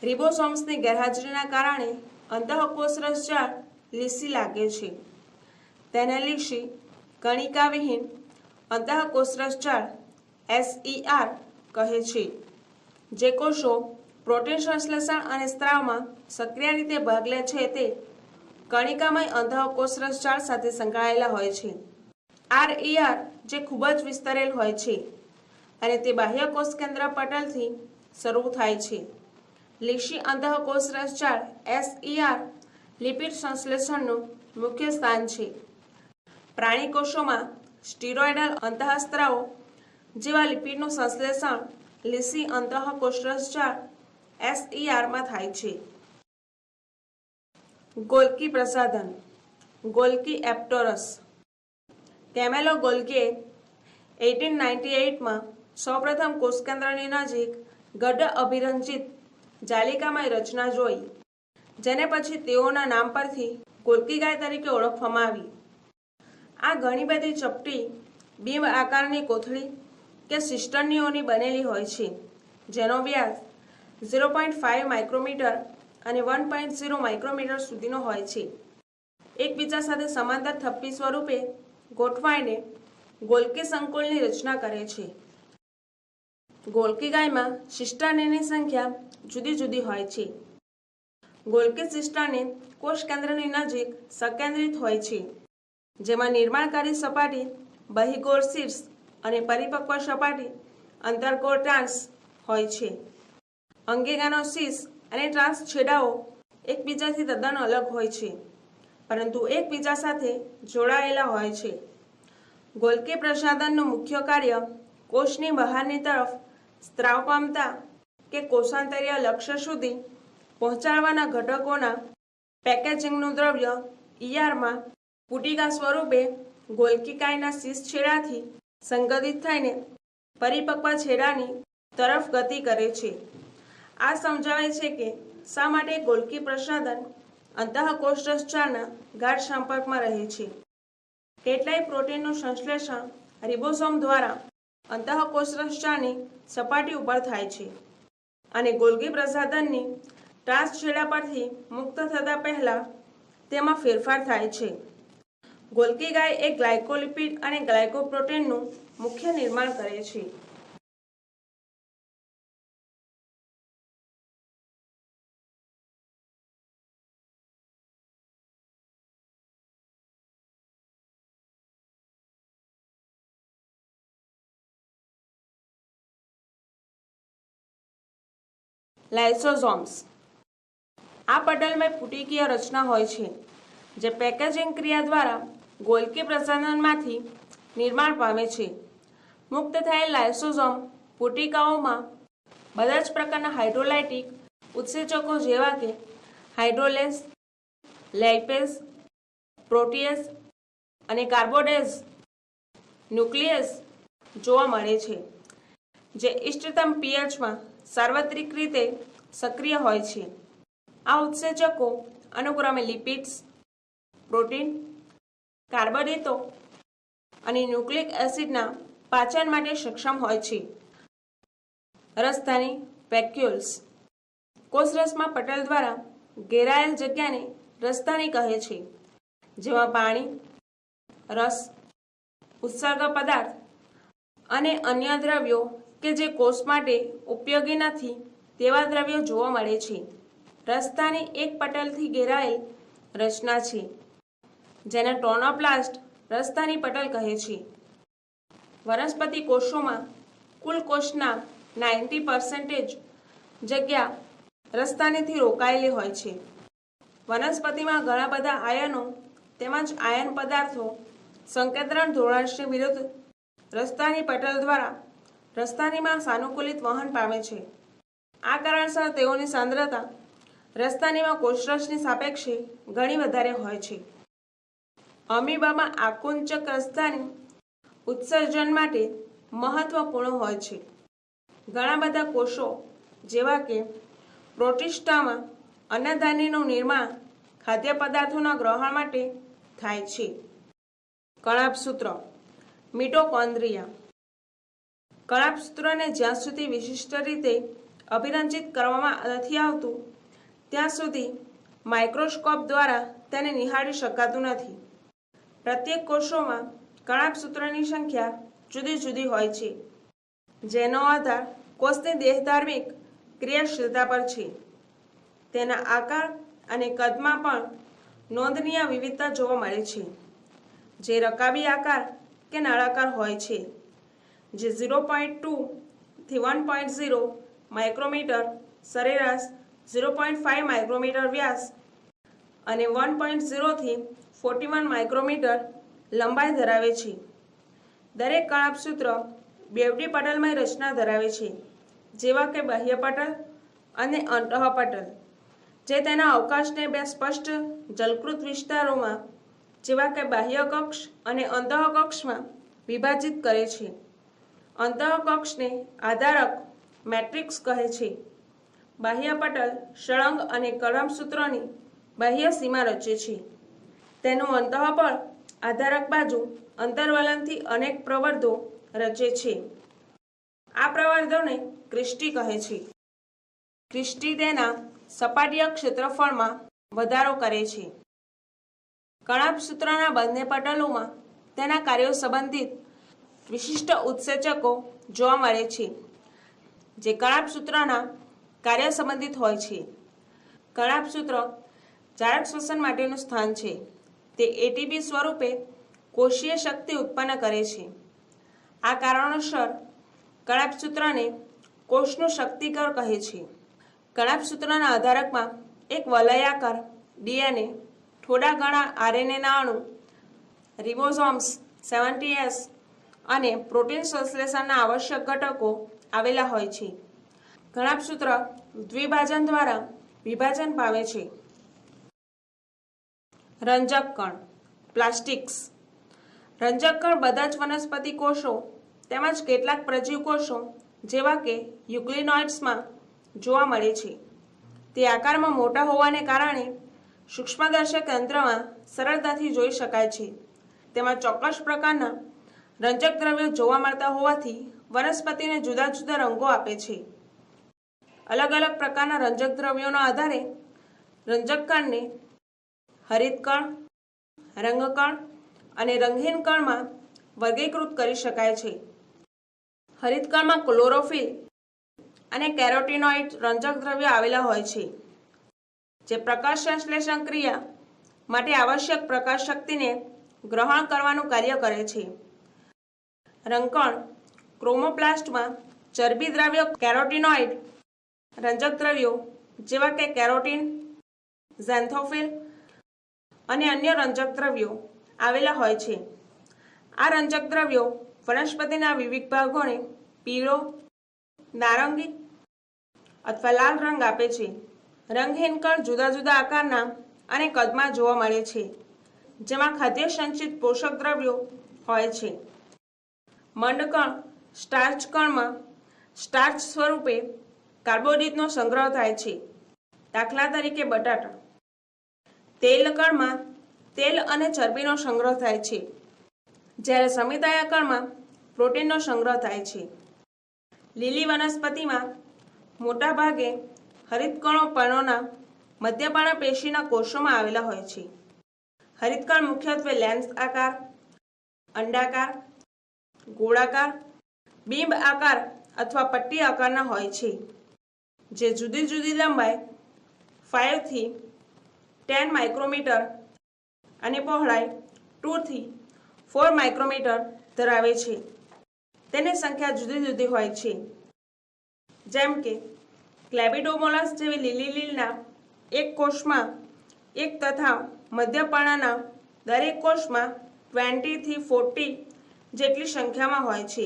રિબોસોમ્સની ગેરહાજરીના કારણે અંતઃકોષરસજાળ લીસી લાગે છે. તેને લીસી કણિકાવિહીન અંતઃકોષરસજાળ SER કહે છે. જે કોષો પ્રોટીન સંશ્લેષણ અને સ્ત્રાવમાં સક્રિય રીતે ભાગ લે છે તે કણિકામય અંતઃકોષરસજાળ સાથે સંકળાયેલા હોય છે. RER જે ખૂબ જ વિસ્તરેલ હોય છે અને તે બાહ્ય કોષકેન્દ્ર પટલથી શરૂ થાય છે. લીસી અંતઃકોષરસજાળ SER લિપિડ સંશ્લેષણનું મુખ્ય સ્થાન છે. પ્રાણી કોષોમાં સ્ટીરોઇડલ અંતઃસ્ત્રાવો જેવા લિપિડનું સંશ્લેષણ લીસી અંતઃકોષરસજાળ SERમાં થાય છે. ગોલ્કી પ્રસાધન, ગોલ્કી એપ્ટોરસ. કેમેલો ગોલ્કીએ 1898માં સૌપ્રથમ કોષકેન્દ્રની નજીક ગઢ અભિરંજિત જાલિકામય રચના જોઈ, જેને પછી તેઓના નામ પરથી ગોલ્કી ગાય તરીકે ઓળખવામાં આવી. આ ઘણી બધી ચપટી બીમ આકારની કોથળી કે સિસ્ટર્નીઓની બનેલી હોય છે, જેનો વ્યાસ 0.5 માઇક્રોમીટર અને 1.0 માઇક્રોમીટર સુધીનો હોય છે. એકબીજા સાથે સમાંતર થપ્પી સ્વરૂપે ગોઠવાઈને ગોલ્કી સંકુલની રચના કરે છે. ગોલ્કી ગાયમાં સિસ્ટર્નીની સંખ્યા જુદી જુદી હોય છે. ગોલ્ગી સિસ્ટમની કોષ કેન્દ્રની નજીક સંકેન્દ્રિત હોય છે, જેમાં નિર્માણકારી સપાટી બહિગોળ શીર્ષ અને પરિપક્વ સપાટી અંતર્ગોળ ટ્રાન્સ હોય છે. અંગિકાનો શીર્ષ અને ટ્રાન્સ છેડાઓ એકબીજાથી તદ્દન અલગ હોય છે, પરંતુ એકબીજા સાથે જોડાયેલા હોય છે. ગોલ્ગી પ્રસાધનનું મુખ્ય કાર્ય કોષની બહારની તરફ સ્ત્રાવ પામતા કે કોષાંતરીય લક્ષ્ય સુધી પહોંચાડવાના ઘટકોના પેકેજિંગનું દ્રવ્ય ERમાં પુટિકા સ્વરૂપે ગોલ્ગીકાયના શીર્ષ છેડાથી સંગઠિત થઈને પરિપક્વ છેડાની તરફ ગતિ કરે છે. આ સમજાવે છે કે શા માટે ગોલ્ગી પ્રસાધન અંતઃકોષ રસજાળના ગાઢ સંપર્કમાં રહે છે. કેટલાય પ્રોટીનનું સંશ્લેષણ રિબોસોમ દ્વારા અંતઃકોષ રસજાળની સપાટી ઉપર થાય છે અને ગોલ્ગી પ્રસાધનની ટ્રાન્સ છેડા પરથી મુક્ત થતા પહેલા તેમાં ફેરફાર થાય છે. ગોલ્ગી ગાય એ ગ્લાયકોલિપિડ અને ગ્લાયકોપ્રોટીનનું મુખ્ય નિર્માણ કરે છે. લાઇસોસોમ્સ આ પટલમાં પુટિકીય રચના હોય છે, જે પેકેજિંગ ક્રિયા દ્વારા ગોલ્ગી પ્રસાધનમાંથી નિર્માણ પામે છે. મુક્ત થયેલ લાઇસોસોમ પુટિકાઓમાં બધા જ પ્રકારના હાઇડ્રોલાઇટિક ઉત્સેચકો જેવા કે હાઇડ્રોલેઝ, લાઇપેઝ, પ્રોટીએઝ અને કાર્બોડેઝ ન્યુક્લિયસ જોવા મળે છે, જે ઇષ્ટતમ pHમાં સાર્વત્રિક રીતે સક્રિય હોય છે. આ ઉત્સેચકો અનુક્રમે લિપિડ્સ, પ્રોટીન, કાર્બોદિતો અને ન્યુક્લિક એસિડના પાચન માટે સક્ષમ હોય છે. રસધાની વેક્યુલ્સ કોષરસમાં પટલ દ્વારા ઘેરાયેલ જગ્યાને રસધાની કહે છે, જેમાં પાણી, રસ, ઉત્સર્ગ પદાર્થ અને અન્ય દ્રવ્યો કે જે કોષ માટે ઉપયોગી નથી તેવા દ્રવ્યો જોવા મળે છે. રસધાની એક પટલથી ઘેરાયેલ રચના છે, જેને ટોનોપ્લાસ્ટ રસધાની પટલ કહે છે. વનસ્પતિ કોષોમાં કુલ કોષના 90% જગ્યા રસધાનીથી રોકાયેલી હોય છે. વનસ્પતિમાં ઘણા બધા આયનો તેમજ આયન પદાર્થો સંકેન્દ્રણ ધોરણની વિરુદ્ધ રસધાની પટલ દ્વારા રસધાનીમાં સાનુકૂલિત વહન પામે છે. આ કારણસર તેઓની સાંદ્રતા રસધાનીમાં કોષરસની સાપેક્ષે ઘણી વધારે હોય છે. અમીબામાં આકુંચક રસધાની ઉત્સર્જન માટે મહત્વપૂર્ણ હોય છે. ઘણા બધા કોષો જેવા કે પ્રોટિસ્ટામાં અન્નધાનીનું નિર્માણ ખાદ્ય પદાર્થોના ગ્રહણ માટે થાય છે. કણાભસૂત્ર મિટોકોન્ડ્રિયા કણાભસૂત્રને જ્યાં સુધી વિશિષ્ટ રીતે અભિરંજિત કરવામાં નથી આવતું ત્યાં સુધી માઇક્રોસ્કોપ દ્વારા તેને નિહાળી શકાતું નથી. પ્રત્યેક કોષોમાં કણાભસૂત્રની સંખ્યા જુદી જુદી હોય છે, જેનો આધાર કોષની દેહધાર્મિક ક્રિયાશીલતા પર છે. તેના આકાર અને કદમાં પણ નોંધનીય વિવિધતા જોવા મળે છે, જે રકાબી આકાર કે નળાકાર હોય છે, જે 0.2 થી 1.0 માઇક્રોમીટર સરેરાશ, 0.5 માઇક્રોમીટર વ્યાસ અને 1.0 થી 41 માઇક્રોમીટર લંબાઈ ધરાવે છે. દરેક કણાભસૂત્ર બેવડી પટલમય રચના ધરાવે છે, જેવા કે બાહ્ય પટલ અને અંતઃપટલ, જે તેના અવકાશને બે સ્પષ્ટ જલકૃત વિસ્તારોમાં જેવા કે બાહ્ય કક્ષ અને અંતઃકક્ષમાં વિભાજિત કરે છે. અંતઃકક્ષને આધારક મેટ્રિક્સ કહે છે. બાહ્ય પટલ સળંગ અને કણાભસૂત્રની બાહ્ય સીમા રચે છે. તેનું અંતઃપળ આધારક બાજુ અંતર્વલનથી અનેક પ્રવર્ધો રચે છે. આ પ્રવર્ધોને ક્રિસ્ટી કહે છે. ક્રિસ્ટી તેના સપાટીય ક્ષેત્રફળમાં વધારો કરે છે. કણાભસૂત્રના બંને પટલોમાં તેના કાર્યો સંબંધિત વિશિષ્ટ ઉત્સેચકો જોવા મળે છે, જે કણાભસૂત્રના કાર્ય સંબંધિત હોય છે. કણાભસૂત્ર જારક શ્વસન માટેનું સ્થાન છે. તે એટીપી સ્વરૂપે કોષીય શક્તિ ઉત્પન્ન કરે છે. આ કારણોસર કણાભસૂત્રને કોષનું શક્તિઘર કહે છે. કણાભસૂત્રના આધારકમાં એક વલયાકાર ડીએનએ, થોડા ઘણા આરએનએના અણુ, રિબોસોમ્સ 70S અને પ્રોટીન સંશ્લેષણના આવશ્યક ઘટકો આવેલા હોય છે. કણાભસૂત્ર દ્વિભાજન દ્વારા વિભાજન પામે છે. રંજક કણ પ્લાસ્ટિક્સ. રંજક કણ બધા જ વનસ્પતિ કોષો તેમજ કેટલાક પ્રજીવ કોષો જેવા કે યુક્લિનોઇડ્સમાં જોવા મળે છે. તે આકારમાં મોટા હોવાને કારણે સૂક્ષ્મદર્શક યંત્રમાં સરળતાથી જોઈ શકાય છે. તેમાં ચોક્કસ પ્રકારના રંજક દ્રવ્યો જોવા મળતા હોવાથી વનસ્પતિને જુદા જુદા રંગો આપે છે. અલગ અલગ પ્રકારના રંજક દ્રવ્યોના આધારે રંજક કણને હરિતકણ, રંગકણ અને રંગહીન કણમાં વર્ગીકૃત કરી શકાય છે. હરિતકણમાં ક્લોરોફિલ અને કેરોટીનોઇડ રંજક દ્રવ્યો આવેલા હોય છે, જે પ્રકાશ સંશ્લેષણ ક્રિયા માટે આવશ્યક પ્રકાશ શક્તિને ગ્રહણ કરવાનું કાર્ય કરે છે. રંગકણ ક્રોમોપ્લાસ્ટમાં ચરબી દ્રવ્યો કેરોટીનોઇડ રંજક દ્રવ્યો જેવા કે કેરોટીન, ઝેન્થોફિલ અને અન્ય રંજક દ્રવ્યો આવેલા હોય છે. આ રંજક દ્રવ્યો વનસ્પતિના વિવિધ ભાગોને પીળો, નારંગી અથવા લાલ રંગ આપે છે. રંગહીન કણ જુદા જુદા આકારના અને કદમાં જોવા મળે છે, જેમાં ખાદ્ય સંચિત પોષક દ્રવ્યો હોય છે. મંડકણ સ્ટાર્ચ કણમાં સ્ટાર્ચ સ્વરૂપે કાર્બોદિતનો સંગ્રહ થાય છે, દાખલા તરીકે બટાટા. તેલ કણમાં તેલ અને ચરબીનો સંગ્રહ થાય છે, જ્યારે સમિદાય કણમાં પ્રોટીનનો સંગ્રહ થાય છે. લીલી વનસ્પતિમાં મોટા ભાગે હરિતકણો પર્ણોના મધ્યપર્ણ પેશીના કોષોમાં આવેલા હોય છે. હરિતકણ મુખ્યત્વે લેન્સ આકાર, અંડાકાર, ગોળાકાર, બીંબ આકાર અથવા પટ્ટી આકારના હોય છે, જે જુદી જુદી લંબાઈ 5 થી 10 માઇક્રોમીટર અને પહોળાઈ 2 થી 4 માઇક્રોમીટર ધરાવે છે. તેની સંખ્યા જુદી જુદી હોય છે, જેમ કે ક્લેબિડોમોલાસ જેવી લીલી લીલના એક કોષમાં એક તથા મધ્યપર્ણના દરેક કોષમાં 20 થી 40 જેટલી સંખ્યામાં હોય છે.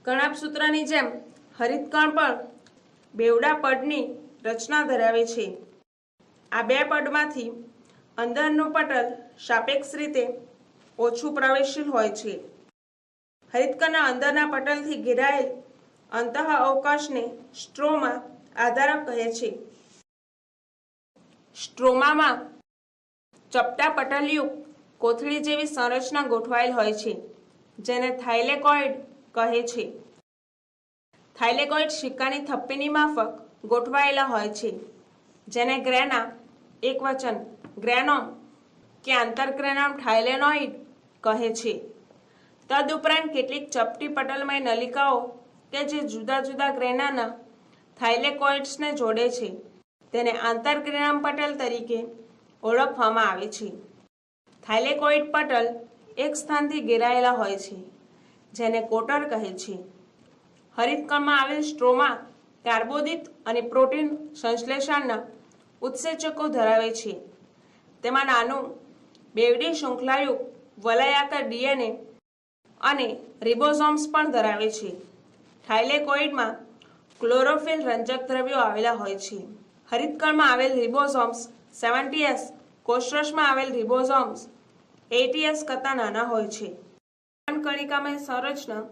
કણાભસૂત્રની જેમ હરિતકણ પણ બેવડા પડની રચના ધરાવે છે. આ બે પડમાંથી અંદરનું પટલ સાપેક્ષ રીતે ઓછું પ્રવેશશીલ હોય છે. હરિતકણના અંદરના પટલથી ઘેરાયેલ અંતઃ અવકાશને સ્ટ્રોમા આધારક કહે છે. સ્ટ્રોમામાં ચપટા પટલયુક્ત કોથળી જેવી સંરચના ગોઠવાયેલ હોય છે, જેને થાઇલેકોઇડ કહે છે. થાઇલેકોઇડ સિક્કાની થપ્પીની માફક ગોઠવાયેલા હોય છે, જેને ગ્રેના એકવચન ગ્રેનોમ કે આંતરગ્રેનમ થાઇલેનોઇડ કહે છે. તદુપરાંત કેટલીક ચપટી પટલમય નલિકાઓ કે જે જુદા જુદા ગ્રેનાના થાઇલેકોઇડ્સને જોડે છે, તેને આંતરગ્રેનમ પટલ તરીકે ઓળખવામાં આવે છે. થાઇલેકોઇડ પટલ એક સ્થાનથી ઘેરાયેલા હોય છે, જેને કોટર કહે છે. હરિતકણમાં આવેલ સ્ટ્રોમા કાર્બોદિત અને પ્રોટીન સંશ્લેષણના ઉત્સેચકો ધરાવે છે. તેમાં નાનું બેવડી શૃંખલાયુક્ત વલયાકાર ડીએનએ અને રિબોસોમ્સ પણ ધરાવે છે. થાઇલેકોઇડમાં ક્લોરોફિલ રંજક દ્રવ્યો આવેલા હોય છે. હરિતકણમાં આવેલ રિબોસોમ્સ 70S કોષરસમાં આવેલ રિબોસોમ્સ 80S કરતાં નાના હોય છે. કણિકામય સંરચના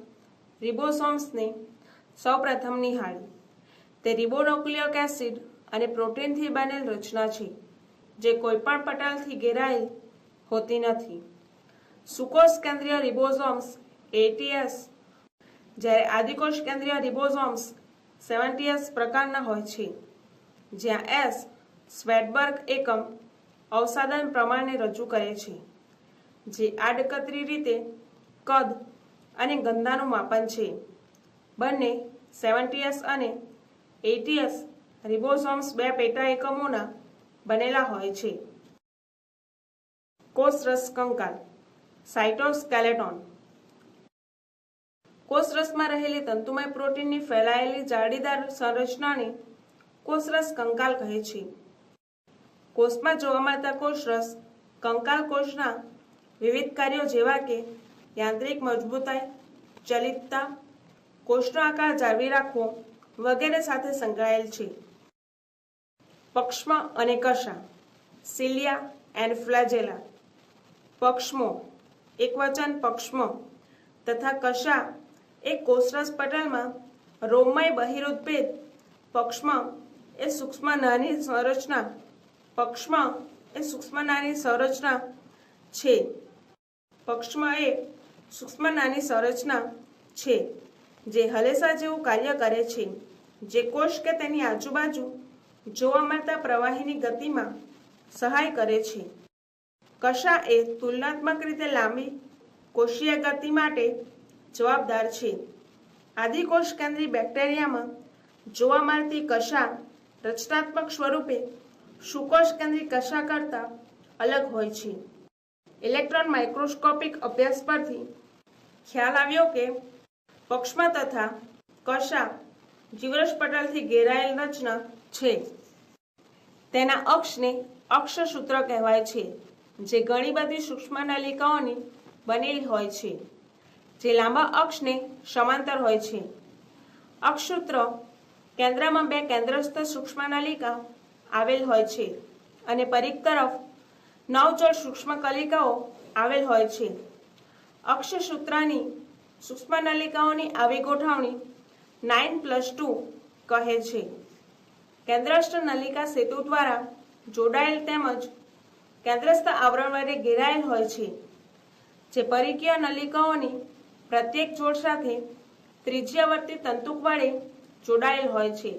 રિબોસોમ્સને સૌપ્રથમ નિહાળી. તે રિબોન્યુક્લિક એસિડ અને પ્રોટીનથી બનેલ રચના છે, જે કોઈપણ પટલથી ઘેરાયેલ હોતી નથી. સુકોષ કેન્દ્રીય રિબોસોમ્સ 80S, જ્યારે આદિકોષ કેન્દ્રીય રિબોસોમ્સ 70S પ્રકારના હોય છે, જ્યાં S સ્વેડબર્ગ એકમ અવસાદન પ્રમાણને રજૂ કરે છે, જે આડકતરી રીતે કદ અને ઘનતાનું માપન છે. બંને 70S અને 80S રિબોસોમ્સ 2 પેટા એકમોના બનેલા હોય છે. કોષરસ કંકાલ સાયટોસ્કેલેટોન. કોષરસમાં રહેલી તંતુમય પ્રોટીનની ફેલાયેલી જાળીદાર સંરચનાને કોષરસ કંકાલ કહે છે. કોષમાં જોવા મળતા કોષરસ કંકાલ કોષના વિવિધ કાર્યો જેવા કે યાંત્રિક મજબૂતાઈ, ચલિતતા, કોષનો આકાર જાળવી રાખવો વગેરે સાથે સંકળાયેલ છે. પક્ષ્મ અને કશા સિલિયા એન્ડ ફ્લેજેલા. પક્ષ્મો એકવચન પક્ષ્મ તથા કશા એ કોષરસ પટલમાં રોમમય બહિરુત્પેદ. પક્ષ્મ એ સૂક્ષ્મ નાની સંરચના છે. પક્ષ્મ એ સૂક્ષ્મ નાની સંરચના છે જે હલેસા જેવું કાર્ય કરે છે, જે કોષ કે તેની આજુબાજુ જોવા મળતા પ્રવાહીની ગતિમાં સહાય કરે છે. કશા એ તુલનાત્મક રીતે લાંબી કોષીય ગતિ માટે જવાબદાર છે. આદિકોષ કેન્દ્રી બેક્ટેરિયામાં જોવા મળતી કશા રચનાત્મક સ્વરૂપે સુકોષ કેન્દ્રી કશા કરતાં અલગ હોય છે. ઇલેક્ટ્રોન માઇક્રોસ્કોપિક અભ્યાસ પરથી ખ્યાલ આવ્યો કે પક્ષ્મ તથા કશા જીવરસ પટલથી ઘેરાયેલ રચના છે. તેના અક્ષને અક્ષસૂત્ર કહેવાય છે, જે ઘણી બધી સૂક્ષ્મ નલિકાઓની બનેલી હોય છે, જે લાંબા અક્ષને સમાંતર હોય છે. અક્ષસૂત્ર કેન્દ્રમાં 2 કેન્દ્રસ્થ સૂક્ષ્મ નલિકા આવેલ હોય છે અને પરિઘ તરફ 9 જોડ સૂક્ષ્મ કલિકાઓ આવેલ હોય છે. અક્ષસૂત્રની સૂક્ષ્મ નલિકાઓની આવી ગોઠવણી 9+2 કહે છે. કેન્દ્રસ્થ નલિકા સેતુ દ્વારા જોડાયેલ તેમજ કેન્દ્રસ્થ આવરણ વડે ઘેરાયેલ હોય છે, જે પરિઘીય નલિકાઓની પ્રત્યેક જોડ સાથે ત્રિજ્યાવર્તી તંતુ વડે જોડાયેલ હોય છે.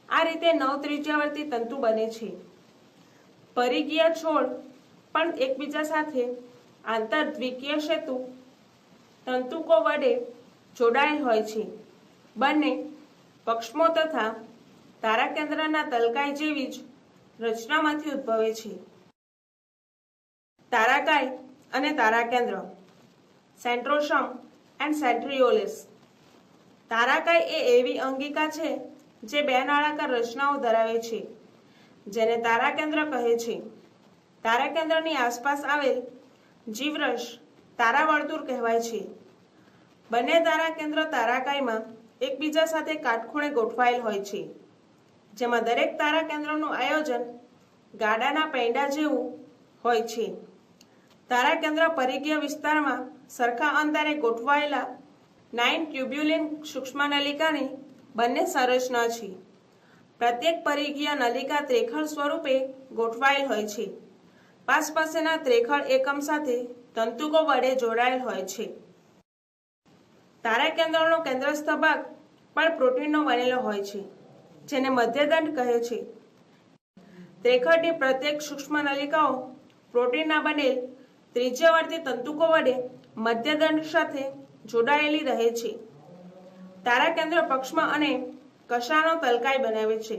આ રીતે 9 ત્રિજ્યાવર્તી તંતુ બને છે. પરિઘીય છોડ પણ એકબીજા સાથે આંતરદ્વિકીય સેતુ તંતુકો વડે જોડાયેલ હોય છે. બંને પક્ષ્મો તથા તારાકેન્દ્રના તલકાય જેવી જ રચનામાંથી ઉદ્ભવે છે. તારાકાય અને તારાકેન્દ્ર સેન્ટ્રોસોમ એન્ડ સેન્ટ્રિઓલેસ. તારાકાય એ એવી અંગિકા છે જે 2 નળાકાર રચનાઓ ધરાવે છે, જેને તારાકેન્દ્ર કહે છે. તારાકેન્દ્રની આસપાસ આવેલ જીવરસ તારાવર્તુળ કહેવાય છે. બંને તારાકેન્દ્ર તારાકાયમાં એકબીજા સાથે કાટખૂણે ગોઠવાયેલ હોય છે, જેમાં દરેક તારાકેન્દ્રનું આયોજન ગાડાના પૈડા જેવું હોય છે. તારાકેન્દ્ર પરિઘીય વિસ્તારમાં સરખા અંતરે ગોઠવાયેલા 9 ટ્યુબ્યુલિન સૂક્ષ્મ નલિકાની બંને સંરચના છે. પ્રત્યેક પરિઘીય નલિકા ત્રેખળ સ્વરૂપે ગોઠવાયેલ હોય છે. પાસેના ત્રેખળ એકમ સાથે તંતુકો વડે જોડાયેલ હોય છે. તારાકેન્દ્રનો કેન્દ્રસ્થ ભાગ પણ પ્રોટીનનો બનેલો હોય છે, જેને મધ્યદંડ કહે છે. ત્રેખળની પ્રત્યેક સૂક્ષ્મ નલિકાઓ પ્રોટીનના બનેલ ત્રિજ્યાવર્તી તંતુકો વડે મધ્યદંડ સાથે જોડાયેલી રહે છે. તારાકેન્દ્ર પક્ષ્મ અને કશાનો તલકાય બનાવે છે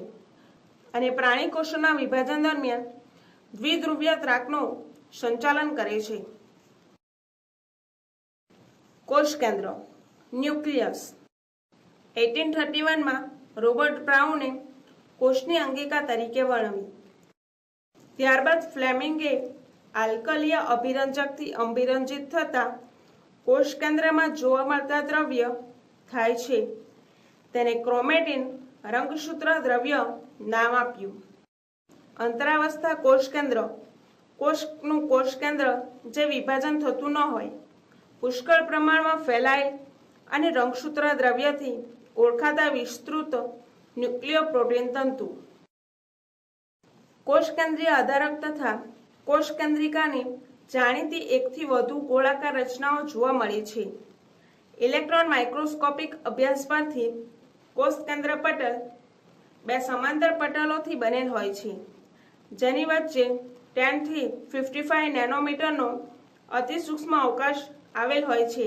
અને પ્રાણી કોષોના વિભાજન દરમિયાન દ્વિધ્રુવીય ત્રાકનું સંચાલન કરે છે. કોષ કેન્દ્ર ન્યુક્લિયસ. 1831માં રોબર્ટ બ્રાઉને કોષની અંગિકા તરીકે વર્ણવી. ત્યારબાદ ફ્લેમિંગે આલ્કલીય અભિરંજકથી અભિરંજિત થતા કોષ કેન્દ્રમાં જોવા મળતા દ્રવ્ય થાય છે તેને ક્રોમેટિન રંગસૂત્ર દ્રવ્ય નામ આપ્યું. અંતરાવસ્થા કોષ કેન્દ્ર કોષનું કોષ કેન્દ્ર જે વિભાજન થતું ન હોય, પુષ્કળ પ્રમાણમાં ફેલાયેલ અને રંગસૂત્ર દ્રવ્યથી ઓળખાતા વિસ્તૃત ન્યુક્લિયોપ્રોટીન તંતુ. કોષ કેન્દ્રીય આધારક તથા કોષ કેન્દ્રિકાની જાણીતી 1 થી વધુ ગોળાકાર રચનાઓ જોવા મળે છે. ઇલેક્ટ્રોન માઇક્રોસ્કોપિક અભ્યાસ પરથી કોષ કેન્દ્ર પટલ 2 સમાંતર પટલોથી બનેલ હોય છે, જેની વચ્ચે 10 થી 55 નેનોમીટરનો અતિસૂક્ષ્મ અવકાશ આવેલ હોય છે,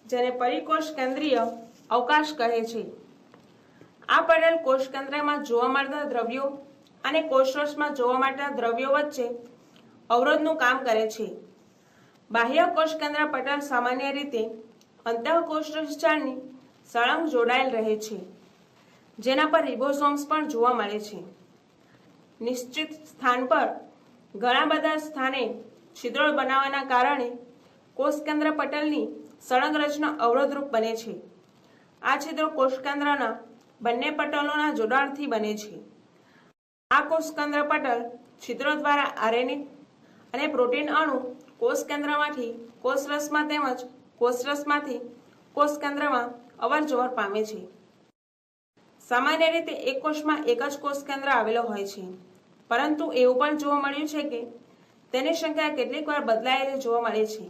જેને પરિકોષ કેન્દ્રીય અવકાશ કહે છે. આ પટલ કોષકેન્દ્રમાં જોવા મળતા દ્રવ્યો અને કોષરસમાં જોવા મળતા દ્રવ્યો વચ્ચે અવરોધનું કામ કરે છે. બાહ્ય કોષકેન્દ્ર પટલ સામાન્ય રીતે અંતઃકોષરસ જાળની સળંગ જોડાયેલ રહે છે, જેના પર રિબોસોમ્સ પણ જોવા મળે છે. નિશ્ચિત સ્થાન પર ઘણા બધા સ્થાને છિદ્રો બનાવવાના કારણે કોષકેન્દ્ર પટલની સળંગ રચના અવરોધરૂપ બને છે. આ છિદ્રો કોષકેન્દ્રના બંને પટલોના જોડાણથી બને છે. આ કોષકેન્દ્ર પટલ છિદ્રો દ્વારા આરએનએ અને પ્રોટીન અણુ કોષકેન્દ્રમાંથી કોષરસમાં તેમજ કોષરસમાંથી કોષકેન્દ્રમાં અવરજવર પામે છે. સામાન્ય રીતે એક કોષમાં એક જ કોષકેન્દ્ર આવેલો હોય છે, પરંતુ એવું પણ જોવા મળ્યું છે કે તેની સંખ્યા કેટલીક વાર બદલાયેલી જોવા મળે છે.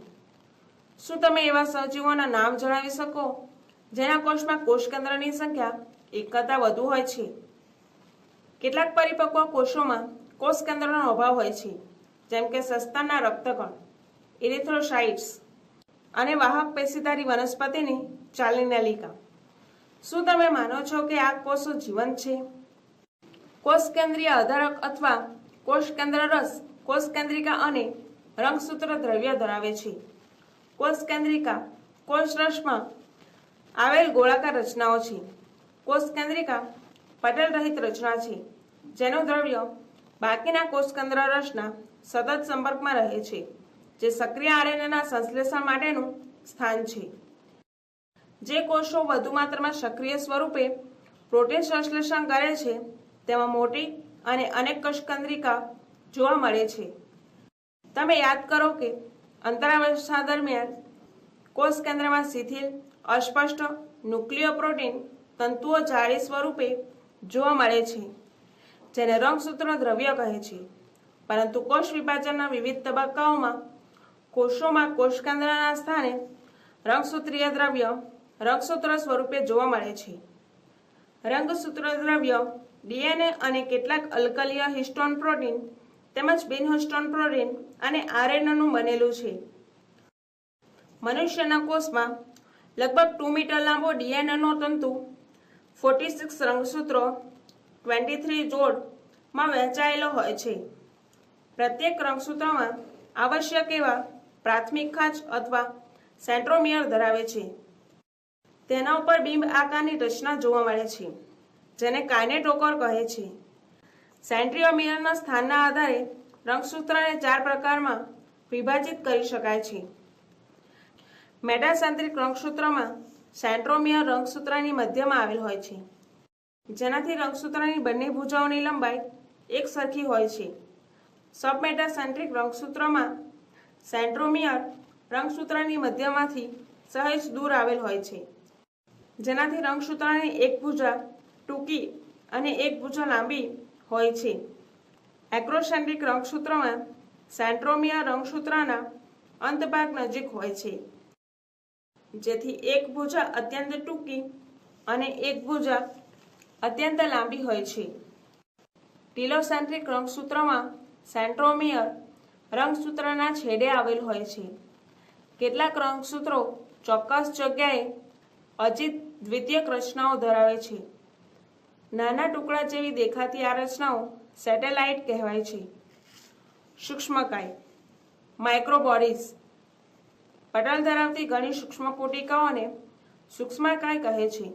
શું તમે એવા સજીવોના નામ જણાવી શકો જેના કોષમાં કોષકેન્દ્રની સંખ્યા એક કરતાં વધુ હોય છે? કેટલાક પરિપક્વ કોષોમાં કોષકેન્દ્રનો અભાવ હોય છે, જેમ કે સસ્તનના રક્તકણ, ઇરિથ્રોસાઇટ્સ અને વાહક પેશીધારી વનસ્પતિની ચાલની નલિકા. શું તમે માનો છો કે આ કોષો જીવંત છે? કોષકેન્દ્રીય આધારક અથવા કોષકેન્દ્ર રસ કોષકેન્દ્રિકા અને રંગસૂત્ર દ્રવ્ય ધરાવે છે. કોષકેન્દ્રિકા કોષરસમાં આવેલ ગોળાકાર રચનાઓ છે. કોષકેન્દ્રિકા પટલ રહિત રચના છે, જેનું દ્રવ્ય બાકીના કોષકેન્દ્ર રસના સતત સંપર્કમાં રહે છે, જે સક્રિય આરએનએના સંશ્લેષણ માટેનું સ્થાન છે. જે કોષો વધુ માત્રામાં સક્રિય સ્વરૂપે પ્રોટીન સંશ્લેષણ કરે છે તેમાં મોટી અને અનેક કોષકેન્દ્રિકા જોવા મળે છે. તમે યાદ કરો કે અંતરાવસ્થા દરમિયાન કોષકેન્દ્રમાં શિથિલ, અસ્પષ્ટ ન્યુક્લિયોપ્રોટીન તંતુઓ જાળી સ્વરૂપે જોવા મળે છે, જેને રંગસૂત્ર દ્રવ્ય કહે છે. પરંતુ કોષ વિભાજનના વિવિધ તબક્કાઓમાં કોષોમાં કોષકેન્દ્રના સ્થાને રંગસૂત્રીય દ્રવ્ય રંગસૂત્ર સ્વરૂપે જોવા મળે છે. રંગસૂત્ર દ્રવ્ય ડીએનએ અને કેટલાક અલ્કલીય હિસ્ટોન પ્રોટીન તેમજ બિનહિસ્ટોન પ્રોટીન અને આરએનએનું બનેલું છે. મનુષ્યના કોષમાં લગભગ 2 મીટર લાંબો ડીએનએનો તંતુ 46 રંગસૂત્રો 23 જોડમાં વહેંચાયેલો હોય છે. પ્રત્યેક રંગસૂત્રમાં આવશ્યક એવા પ્રાથમિક ખાંચ અથવા સેન્ટ્રોમિયર ધરાવે છે. તેના ઉપર બિંબ આકારની રચના જોવા મળે છે, જેને કાઇનેટોકોર કહે છે. સેન્ટ્રિયોમિયરના સ્થાનના આધારે રંગસૂત્રને 4 પ્રકારમાં વિભાજિત કરી શકાય છે. મેટાસેન્ટ્રિક રંગસૂત્રમાં સેન્ટ્રોમિયર રંગસૂત્રની મધ્યમાં આવેલ હોય છે, જેનાથી રંગસૂત્રની બંને ભુજાઓની લંબાઈ એક સરખી હોય છે. સબમેટાસેન્ટ્રિક રંગસૂત્રમાં સેન્ટ્રોમિયર રંગસૂત્રની મધ્યમાંથી સહેજ દૂર આવેલ હોય છે, જેનાથી રંગસૂત્રની એક ભુજા ટૂંકી અને એક ભુજા લાંબી હોય છે. એક્રોસેન્ટ્રિક રંગસૂત્રમાં સેન્ટ્રોમિયર રંગસૂત્રના અંતભાગ નજીક હોય છે, જેથી એક ભુજા અત્યંત ટૂંકી અને એક ભુજા અત્યંત લાંબી હોય છે. ટીલોસેન્ટ્રિક રંગસૂત્રમાં સેન્ટ્રોમિયર રંગસૂત્રના છેડે આવેલ હોય છે. કેટલાક રંગસૂત્રો ચોક્કસ જગ્યાએ અજિત દ્વિતીયક રચનાઓ ધરાવે છે. નાના ટુકડા જેવી દેખાતી આ રચનાઓ સેટેલાઇટ કહેવાય છે. સૂક્ષ્મકાય માઇક્રોબોડીઝ પટલ ધરાવતી ઘણી સૂક્ષ્મ કોટિકાઓને સૂક્ષ્મકાય કહે છે,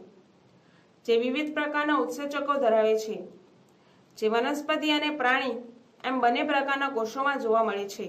જે વિવિધ પ્રકારના ઉત્સેચકો ધરાવે છે, જે વનસ્પતિ અને પ્રાણી એમ બંને પ્રકારના કોષોમાં જોવા મળે છે.